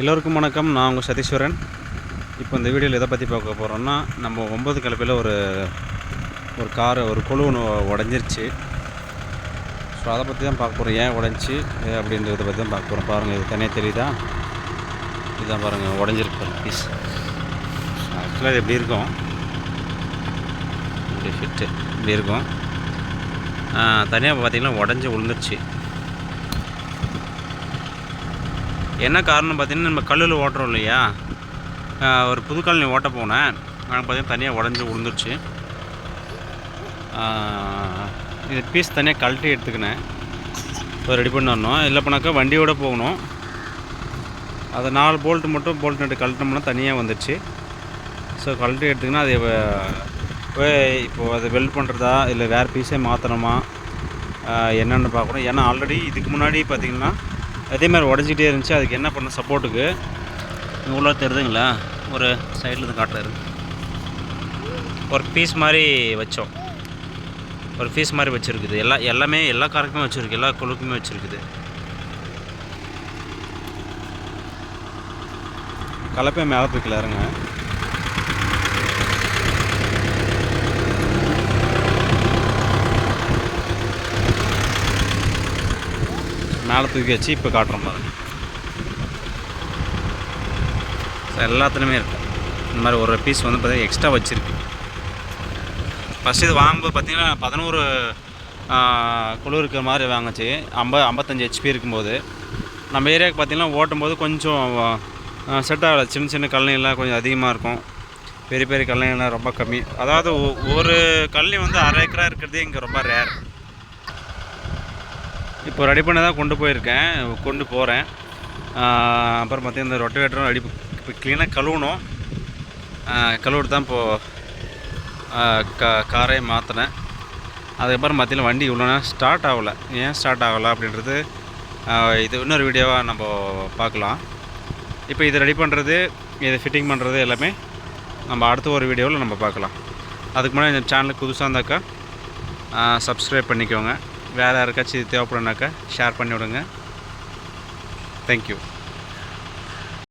எல்லோருக்கும் வணக்கம். நான் உங்கள் சதீஸ்வரன். இப்போ இந்த வீடியோவில் எதை பற்றி பார்க்க போகிறோம்னா, நம்ம 9 கலப்பையில் ஒரு கார் ஒரு குழு ஒன்று உடஞ்சிருச்சு. ஸோ அதை பற்றி தான் பார்க்க போகிறோம். ஏன் உடஞ்சி அப்படின்றத பற்றி தான் பார்க்க போகிறோம். பாருங்கள், இது தனியாக தெரியுதா? இதுதான் பாருங்கள், உடஞ்சிருக்கு பீஸ். ஆக்சுவலாக இது எப்படி இருக்கும், இப்படி ஃபிட்டு இப்படி இருக்கும். தனியாக பார்த்திங்கன்னா உடஞ்சி விழுந்துருச்சு. என்ன காரணம் பார்த்திங்கன்னா, நம்ம கல்லில் ஓட்டுறோம் இல்லையா, ஒரு புது கல்லில் ஓட்ட போனேன். ஆனால் பார்த்திங்கன்னா தனியாக உடஞ்சி விழுந்துருச்சு. இது பீஸ் தனியாக கழட்டி எடுத்துக்கினேன். இப்போ ரெடி பண்ணணும். இல்லை பண்ணாக்கா வண்டியோடு போகணும். அதை 4 போல்ட்டு மட்டும் போல்ட் நட்டு கழட்டினோம்னா தனியாக வந்துடுச்சு. ஸோ கழட்டி எடுத்துக்கினா அது இப்போது அதை வெல்ட் பண்ணுறதா இல்லை வேறு பீஸே மாற்றணுமா என்னென்னு பார்க்கணும். ஏன்னா ஆல்ரெடி இதுக்கு முன்னாடி பார்த்திங்கன்னா அதே மாதிரி உடஞ்சிட்டே இருந்துச்சு. அதுக்கு என்ன பண்ண சப்போர்ட்டுக்கு இவ்வளோ தெரியுதுங்களா, ஒரு சைடில் இருந்து காட்டுறாரு, ஒரு பீஸ் மாதிரி வச்சோம். ஒரு பீஸ் மாதிரி வச்சுருக்குது. எல்லா காருக்குமே வச்சுருக்கு, எல்லா குழுக்குமே வச்சுருக்குது. கலப்பையை மேலே தூக்கில இருங்க. மேலே தூக்கி வச்சு இப்போ காட்டுறோம் பாருங்க. எல்லாத்துலேயுமே இருக்கும் இந்த மாதிரி ஒரு பீஸ் வந்து பார்த்திங்கன்னா எக்ஸ்ட்ரா வச்சுருக்கு. ஃபஸ்ட்டு இது வாங்கும்போது பார்த்திங்கன்னா 11 குழு இருக்கிற மாதிரி வாங்குச்சு. 55 HP இருக்கும்போது நம்ம ஏரியாவுக்கு பார்த்திங்கன்னா ஓட்டும்போது கொஞ்சம் செட் ஆகலை. சின்ன சின்ன கல்லைங்கள்லாம் கொஞ்சம் அதிகமாக இருக்கும், பெரிய பெரிய கல்லைங்கள்லாம் ரொம்ப கம்மி. அதாவது ஒரு கல்லி வந்து 1/2 ஏக்கரா இருக்கிறதே இங்கே ரொம்ப ரேர். இப்போ ரெடி பண்ண தான் கொண்டு போகிறேன். அப்புறம் பார்த்திங்கன்னா இந்த ரொட்டவேட்டரும் ரெடி இப்போ க்ளீனாக கழுவணும். கழுவிட்டு தான் இப்போது காரை மாற்றினேன். அதுக்கப்புறம் பார்த்திங்கன்னா வண்டி இவ்வளோ நேரம் ஸ்டார்ட் ஆகலை. ஏன் ஸ்டார்ட் ஆகலை அப்படின்றது இது இன்னொரு வீடியோவாக நம்ம பார்க்கலாம். இப்போ இதை ரெடி பண்ணுறது, இதை ஃபிட்டிங் பண்ணுறது எல்லாமே நம்ம அடுத்த ஒரு வீடியோவில் நம்ம பார்க்கலாம். அதுக்கு முன்னாடி இந்த சேனலுக்கு புதுசாக இருந்தாக்கா சப்ஸ்கிரைப் பண்ணிக்கோங்க. வேறு யாருக்காச்சும் இது தேவைப்படுனாக்கா ஷேர் பண்ணி விடுங்க. தேங்க்யூ.